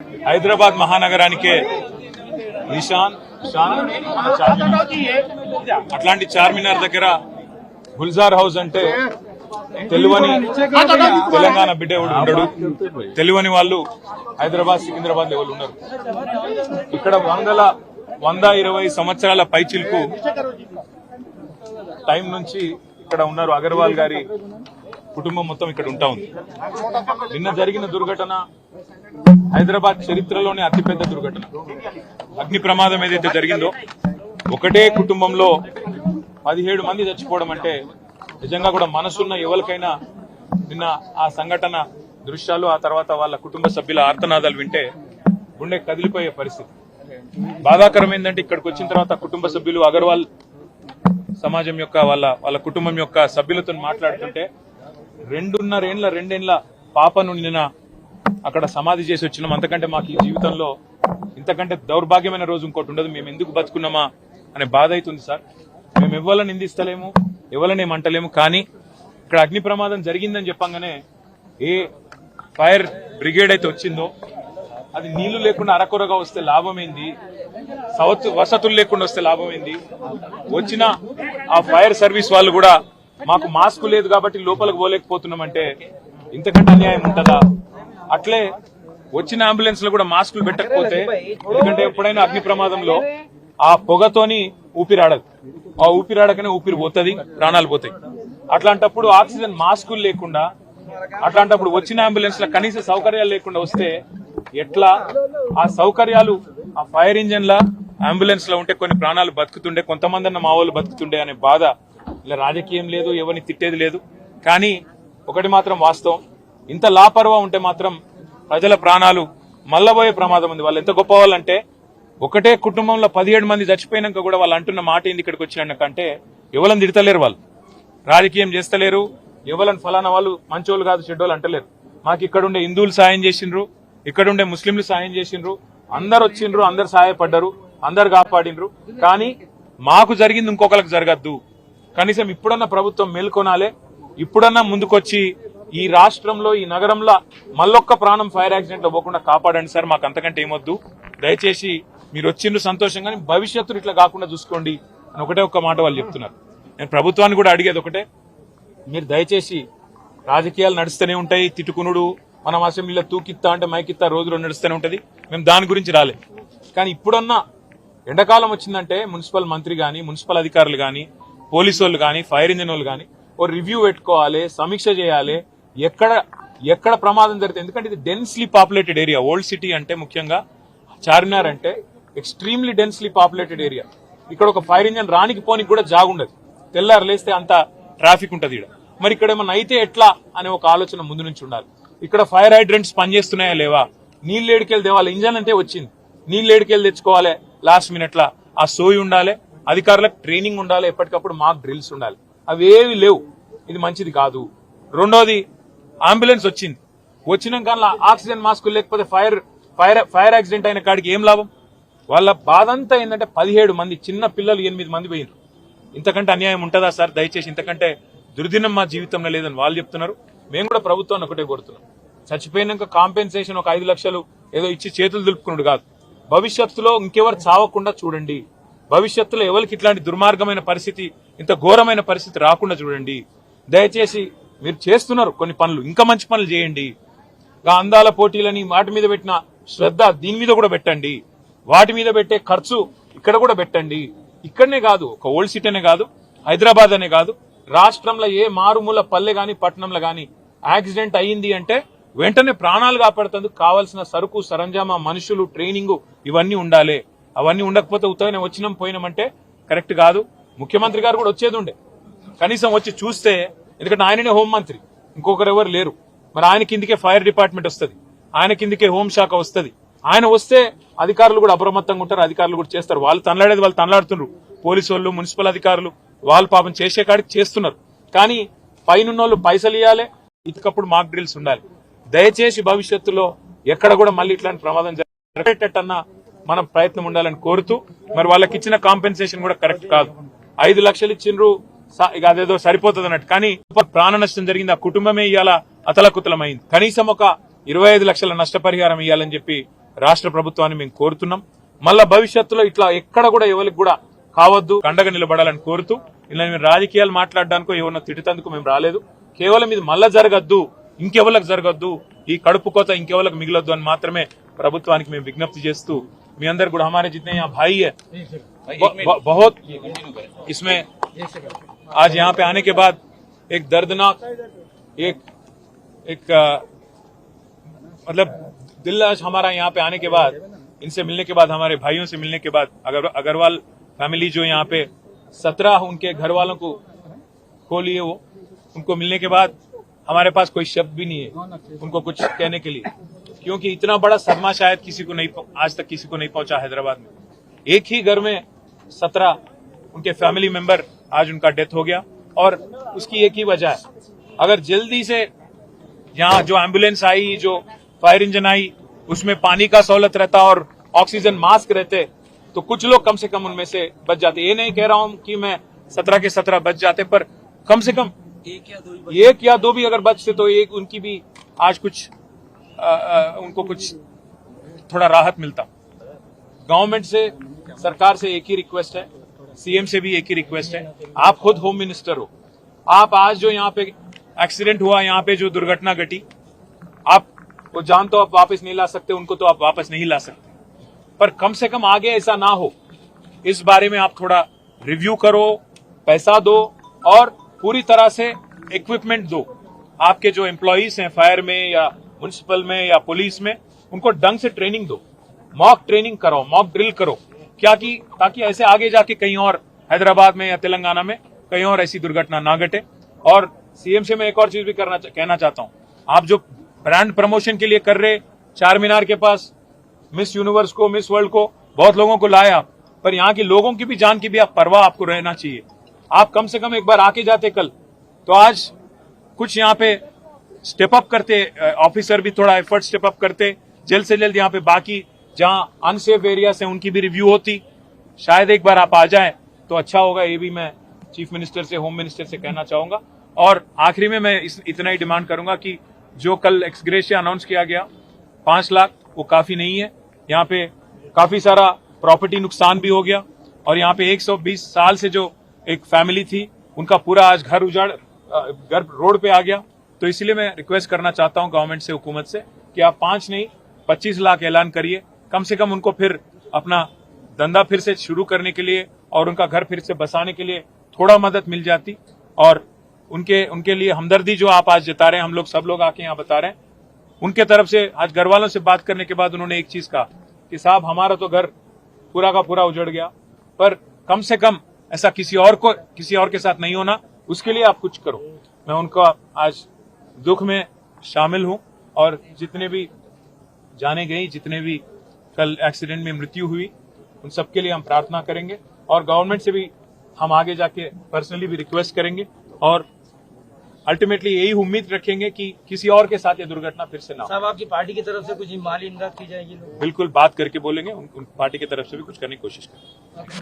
హైదరాబాద్ మహానగరానికే నిషాన్ అట్లాంటి చార్మినార్ దగ్గర గుల్జార్ హౌస్ అంటే తెలువని తెలంగాణ బిడ్డ ఎవడు ఉండడు. తెలువని వాళ్ళు హైదరాబాద్ సికింద్రాబాద్ ఎవరు ఉన్నారు. ఇక్కడ 120 సంవత్సరాల పైచిల్కు టైం నుంచి ఇక్కడ ఉన్నారు. అగర్వాల్ గారి కుటుంబం మొత్తం ఇక్కడ ఉంటా ఉంది. నిన్న జరిగిన దుర్ఘటన హైదరాబాద్ చరిత్రలోనే అతిపెద్ద దుర్ఘటన. అగ్ని ప్రమాదం ఏదైతే జరిగిందో ఒకటే కుటుంబంలో 17 మంది చచ్చిపోవడం అంటే నిజంగా కూడా మనసున్న ఎవరికైనా నిన్న ఆ సంఘటన దృశ్యాలు ఆ తర్వాత వాళ్ళ కుటుంబ సభ్యుల ఆర్తనాదాలు వింటే గుండె కదిలిపోయే పరిస్థితి. బాధాకరం ఏంటంటే ఇక్కడికి వచ్చిన తర్వాత కుటుంబ సభ్యులు అగర్వాల్ సమాజం యొక్క వాళ్ళ కుటుంబం యొక్క సభ్యులతో మాట్లాడుతుంటే 2.5 పాపను నిన్న అక్కడ సమాధి చేసి వచ్చినాం. అంతకంటే మాకు ఈ జీవితంలో ఇంతకంటే దౌర్భాగ్యమైన రోజు ఇంకోటి ఉండదు. మేము ఎందుకు బతుకున్నామా అనే బాధ అవుతుంది సార్. మేము ఎవరిని నిందిస్తలేము, ఎవరిని ఏమంటలేము. కానీ ఇక్కడ అగ్ని ప్రమాదం జరిగిందని చెప్పంగానే ఏ ఫైర్ బ్రిగేడ్ అయితే వచ్చిందో అది నీళ్లు లేకుండా అరకొరగా వస్తే లాభమైంది, వసతులు లేకుండా వస్తే లాభమైంది. వచ్చిన ఆ ఫైర్ సర్వీస్ వాళ్ళు కూడా మాకు మాస్క్ లేదు కాబట్టి లోపలికి పోలేకపోతున్నామంటే ఇంతకంటే అన్యాయం ఉంటుందా? అట్లే వచ్చిన అంబులెన్స్ లో కూడా మాస్కులు పెట్టకపోతే, ఎందుకంటే ఎప్పుడైనా అగ్ని ప్రమాదంలో ఆ పొగతోని ఊపిరాడదు, ఆ ఊపిరాడకనే ఊపిరి పోతుంది, ప్రాణాలు పోతాయి. అట్లాంటప్పుడు ఆక్సిజన్ మాస్కులు లేకుండా, అట్లాంటప్పుడు వచ్చిన అంబులెన్స్ లో కనీస సౌకర్యాలు లేకుండా వస్తే ఎట్లా? ఆ సౌకర్యాలు ఆ ఫైర్ ఇంజన్ లా అంబులెన్స్ లో ఉంటే కొన్ని ప్రాణాలు బతుకుతుండే, కొంతమంది అన్న మా వాళ్ళు బతుకుతుండే అనే బాధ. ఇలా రాజకీయం లేదు, ఎవరిని తిట్టేది లేదు. కానీ ఒకటి మాత్రం వాస్తవం, ఇంత లాపర్వా ఉంటే మాత్రం ప్రజల ప్రాణాలు మల్లబోయే ప్రమాదం ఉంది. వాళ్ళు ఎంత గొప్ప వాళ్ళంటే ఒకటే కుటుంబంలో 17 మంది చచ్చిపోయినాక కూడా వాళ్ళు అంటున్న మాట ఏంది ఇక్కడికి వచ్చినాకంటే ఎవరిని తిడతలేరు, వాళ్ళు రాజకీయం చేస్తలేరు, ఎవరిని ఫలానా వాళ్ళు మంచోళ్ళు కాదు చెడ్డోళ్ళు అంటలేరు. మాకు ఇక్కడుండే హిందువులు సాయం చేసిండ్రు, ఇక్కడుండే ముస్లింలు సాయం చేసిండ్రు, అందరు వచ్చిండ్రు, అందరు సహాయపడ్డారు, అందరు కాపాడిండ్రు. కానీ మాకు జరిగింది ఇంకొకరికి జరగద్దు. కనీసం ఇప్పుడన్నా ప్రభుత్వం మేల్కొనాలే, ఇప్పుడన్నా ముందుకొచ్చి ఈ రాష్ట్రంలో ఈ నగరంలో మళ్ళొక్క ప్రాణం ఫైర్ యాక్సిడెంట్ లో పోకుండా కాపాడండి సార్. మాకు అంతకంటే ఏమొద్దు. దయచేసి మీరు వచ్చిండ్రు సంతోషంగా, భవిష్యత్తులో ఇట్లా కాకుండా చూసుకోండి అని ఒకటే ఒక్క మాట వాళ్ళు చెప్తున్నారు. నేను ప్రభుత్వాన్ని కూడా అడిగేది ఒకటే, మీరు దయచేసి రాజకీయాలు నడుస్తూనే ఉంటాయి, తిట్టుకునుడు, మనం అసెంబ్లీలో తూకిత్తా అంటే మైకిత్తా రోజులో నడుస్తూనే ఉంటది. మేము దాని గురించి రాలే. కానీ ఇప్పుడన్నా ఎండాకాలం వచ్చిందంటే మున్సిపల్ మంత్రి గాని, మున్సిపల్ అధికారులు గాని, పోలీసు వాళ్ళు గాని, ఫైర్ ఇంజిన్ వాళ్ళు గాని ఓ రివ్యూ పెట్టుకోవాలి, సమీక్ష చేయాలి, ఎక్కడ ప్రమాదం జరుగుతుంది. ఎందుకంటే ఇది densely populated area. Old city అంటే ముఖ్యంగా చార్మినార్ అంటే ఎక్స్ట్రీమ్లీ డెన్స్లీ పాపులేటెడ్ ఏరియా. ఇక్కడ ఒక ఫైర్ ఇంజిన్ రానికి పోనికి కూడా జాగుండదు, తెల్లారు లేస్తే అంత ట్రాఫిక్ ఉంటది ఇక్కడ. మరి ఇక్కడ ఏమన్నా అయితే ఎట్లా అనే ఒక ఆలోచన ముందు నుంచి ఉండాలి. ఇక్కడ ఫైర్ హైడ్రెంట్స్ పనిచేస్తున్నాయా లేవా, నీళ్ళు ఏడుకెళ్ళి తేవాలి. ఇంజన్ అంటే వచ్చింది, నీళ్ళు ఏడుకెళ్ళి తెచ్చుకోవాలి లాస్ట్ మినిట్ లా. ఆ సోయి ఉండాలి, అధికారులకు ట్రైనింగ్ ఉండాలి, ఎప్పటికప్పుడు మాక్ డ్రిల్స్ ఉండాలి. అవేవి లేవు, ఇది మంచిది కాదు. రెండోది, అంబులెన్స్ వచ్చింది, వచ్చినాక ఆక్సిజన్ మాస్కులు లేకపోతే ఫైర్ యాక్సిడెంట్ అయిన కాడికి ఏం లాభం? వాళ్ళ బాధ అంతా ఏంటంటే 17 మంది చిన్న పిల్లలు 8 మంది పోయినారు. ఇంతకంటే అన్యాయం ఉంటుందా సార్? దయచేసి ఇంతకంటే దుర్దినం మా జీవితంలో లేదని వాళ్ళు చెప్తున్నారు. మేము కూడా ప్రభుత్వాన్ని ఒకటే కోరుతున్నాం, చచ్చిపోయినాక కాంపెన్సేషన్ ఒక 5 లక్షలు ఏదో ఇచ్చి చేతులు దులుపుకున్నాడు కాదు. భవిష్యత్తులో ఇంకెవరు చావకుండా చూడండి. భవిష్యత్తులో ఎవరికి ఇట్లాంటి దుర్మార్గమైన పరిస్థితి, ఇంత ఘోరమైన పరిస్థితి రాకుండా చూడండి. దయచేసి మీరు చేస్తున్నారు కొన్ని పనులు, ఇంకా మంచి పనులు చేయండి. అందాల పోటీలని వాటి మీద పెట్టిన శ్రద్ధ దీని మీద కూడా పెట్టండి. వాటి మీద పెట్టే ఖర్చు ఇక్కడ కూడా పెట్టండి. ఇక్కడనే కాదు, ఒక ఓల్డ్ సిటీ అనే కాదు, హైదరాబాద్ అనే కాదు, రాష్ట్రంలో ఏ మారుమూల పల్లె గాని పట్టణంలో గాని యాక్సిడెంట్ అయ్యింది అంటే వెంటనే ప్రాణాలు కాపాడుతందుకు కావాల్సిన సరుకు సరంజామా, మనుషులు, ట్రైనింగ్ ఇవన్నీ ఉండాలి. అవన్నీ ఉండకపోతే ఉత్తగానే వచ్చినాం పోయినామంటే కరెక్ట్ కాదు. ముఖ్యమంత్రి గారు కూడా వచ్చేది ఉండే, కనీసం వచ్చి చూస్తే, ఎందుకంటే ఆయననే హోంమంత్రి, ఇంకొకరు ఎవరు లేరు. మరి ఆయన కిందికే ఫైర్ డిపార్ట్మెంట్ వస్తుంది, ఆయన కిందికే హోంశాఖ వస్తుంది. ఆయన వస్తే అధికారులు కూడా అప్రమత్తంగా ఉంటారు, అధికారులు కూడా చేస్తారు. వాళ్ళు తనలాడేది వాళ్ళు తనలాడుతున్నారు. పోలీసు వాళ్ళు, మున్సిపల్ అధికారులు వాళ్ళు పాపం చేసే కాడికి చేస్తున్నారు. కానీ పైనున్నోళ్ళు పైసలు ఇవ్వాలి, ఇటుకప్పుడు మాక్ డ్రిల్స్ ఉండాలి. దయచేసి భవిష్యత్తులో ఎక్కడ కూడా మళ్ళీ ఇట్లాంటి ప్రమాదం జరిగేటట్టన్నా మనం ప్రయత్నం ఉండాలని కోరుతూ, మరి వాళ్ళకి ఇచ్చిన కాంపెన్సేషన్ కూడా కరెక్ట్ కాదు. 5 లక్షలు ఇచ్చిండ్రు, ఇక అదేదో సరిపోతుంది అన్నట్టు. కానీ ప్రాణ నష్టం జరిగింది, ఆ కుటుంబమే ఇవాళ అతలకుతలమైంది. కనీసం ఒక 25 లక్షల నష్టపరిహారం ఇవ్వాలని చెప్పి రాష్ట్ర ప్రభుత్వాన్ని మేము కోరుతున్నాం. మళ్ళా భవిష్యత్తులో ఇట్లా ఎక్కడ కూడా ఎవరికి కూడా కావద్దు, కండగా నిలబడాలని కోరుతూ ఇలా మేము రాజకీయాలు మాట్లాడడానికో ఎవరినో తిట్టేందుకు మేము రాలేదు. కేవలం ఇది మళ్ళా జరగద్దు, ఇంకెవరికి జరగద్దు, ఈ కడుపు కోత ఇంకెవరికి మిగలొద్దు అని మాత్రమే ప్రభుత్వానికి మేము విజ్ఞప్తి చేస్తూ మీ అందరు కూడా हमारे जितने यहाँ भाई है बहुत इसमें आज यहाँ पे आने के बाद एक दर्दनाक एक मतलब दिल आज हमारा यहाँ पे आने के बाद, इनसे मिलने के बाद, हमारे भाइयों से मिलने के बाद, अग्रवाल फैमिली जो यहाँ पे 17 उनके घर वालों को खो लिए, वो उनको मिलने के बाद हमारे पास कोई शब्द भी नहीं है उनको कुछ कहने के लिए, क्योंकि इतना बड़ा सदमा शायद किसी को नहीं, आज तक किसी को नहीं पहुंचा हैदराबाद में. एक ही घर में 17 उनके फैमिली मेंबर आज उनका डेथ हो गया और उसकी एक ही वजह है, अगर जल्दी से यहाँ जो एम्बुलेंस आई, जो फायर इंजन आई, उसमें पानी का सहूलत रहता और ऑक्सीजन मास्क रहते तो कुछ लोग कम से कम उनमें से बच जाते. ये नहीं कह रहा हूं कि मैं 17 के 17 बच जाते, पर कम से कम एक या दो भी अगर बचते तो एक उनकी भी आज कुछ उनको कुछ थोड़ा राहत मिलता. गवर्नमेंट से, सरकार से एक ही रिक्वेस्ट है, सीएम से भी एक ही रिक्वेस्ट है, आप खुद होम मिनिस्टर हो, आप आज जो यहाँ पे एक्सीडेंट हुआ, यहाँ पे जो दुर्घटना घटी, आप वो जान तो आप वापस नहीं ला सकते, उनको तो आप वापस नहीं ला सकते, पर कम से कम आगे ऐसा ना हो इस बारे में आप थोड़ा रिव्यू करो, पैसा दो और पूरी तरह से इक्विपमेंट दो. आपके जो एम्प्लॉइज हैं फायर में या म्युनिसिपल में या पुलिस में, उनको ढंग से ट्रेनिंग दो, मॉक ट्रेनिंग करो, मॉक ड्रिल करो, क्या कि ताकि ऐसे आगे जाके कहीं और हैदराबाद में या तेलंगाना में कहीं और ऐसी दुर्घटना ना घटे. और सीएम से मैं एक और चीज भी कहना चाहता हूं, आप जो ब्रांड प्रमोशन के लिए कर रहे, चार मीनार के पास मिस यूनिवर्स को, मिस वर्ल्ड को बहुत लोगों को लाया, पर यहाँ के लोगों की भी जान की भी आप परवाह आपको रहना चाहिए. आप कम से कम एक बार आके जाते कल, तो आज कुछ यहाँ पे स्टेप अप करते, ऑफिसर भी थोड़ा एफर्ट स्टेप अप करते, जल्द से जल्द यहाँ पे बाकी जहाँ अनसेफ एरियाज हैं उनकी भी रिव्यू होती. शायद एक बार आप आ जाएं तो अच्छा होगा, ये भी मैं चीफ मिनिस्टर से, होम मिनिस्टर से कहना चाहूंगा. और आखिरी में मैं इतना ही डिमांड करूंगा कि जो कल एक्सग्रेशिया अनाउंस किया गया 5 लाख, वो काफी नहीं है. यहाँ पे काफी सारा प्रॉपर्टी नुकसान भी हो गया और यहाँ पे 120 साल से जो एक फैमिली थी उनका पूरा आज घर उजाड़, घर रोड पे आ गया. तो इसलिए मैं रिक्वेस्ट करना चाहता हूं गवर्नमेंट से, हुकूमत से, कि आप 5 नहीं 25 लाख ऐलान करिए, कम से कम उनको फिर अपना धंधा फिर से शुरू करने के लिए और उनका घर फिर से बसाने के लिए थोड़ा मदद मिल जाती. और उनके लिए हमदर्दी जो आप आज जता रहे हैं, हम लोग सब लोग आके यहाँ बता रहे हैं, उनके तरफ से आज घर वालों से बात करने के बाद उन्होंने एक चीज कहा कि साहब हमारा तो घर पूरा का पूरा उजड़ गया, पर कम से कम ऐसा किसी और के साथ नहीं होना, उसके लिए आप कुछ करो. मैं उनका आज दुख में शामिल हूं और जितने भी जाने गई, जितने भी कल एक्सीडेंट में मृत्यु हुई, उन सबके लिए हम प्रार्थना करेंगे और गवर्नमेंट से भी हम आगे जाके पर्सनली भी रिक्वेस्ट करेंगे और अल्टीमेटली यही उम्मीद रखेंगे कि किसी और के साथ ये दुर्घटना फिर से ना हो. साहब आपकी पार्टी की तरफ से कुछ माली इमदाद की जाएगी? बिल्कुल बात करके बोलेंगे, उन पार्टी की तरफ से भी कुछ करने की कोशिश करेंगे.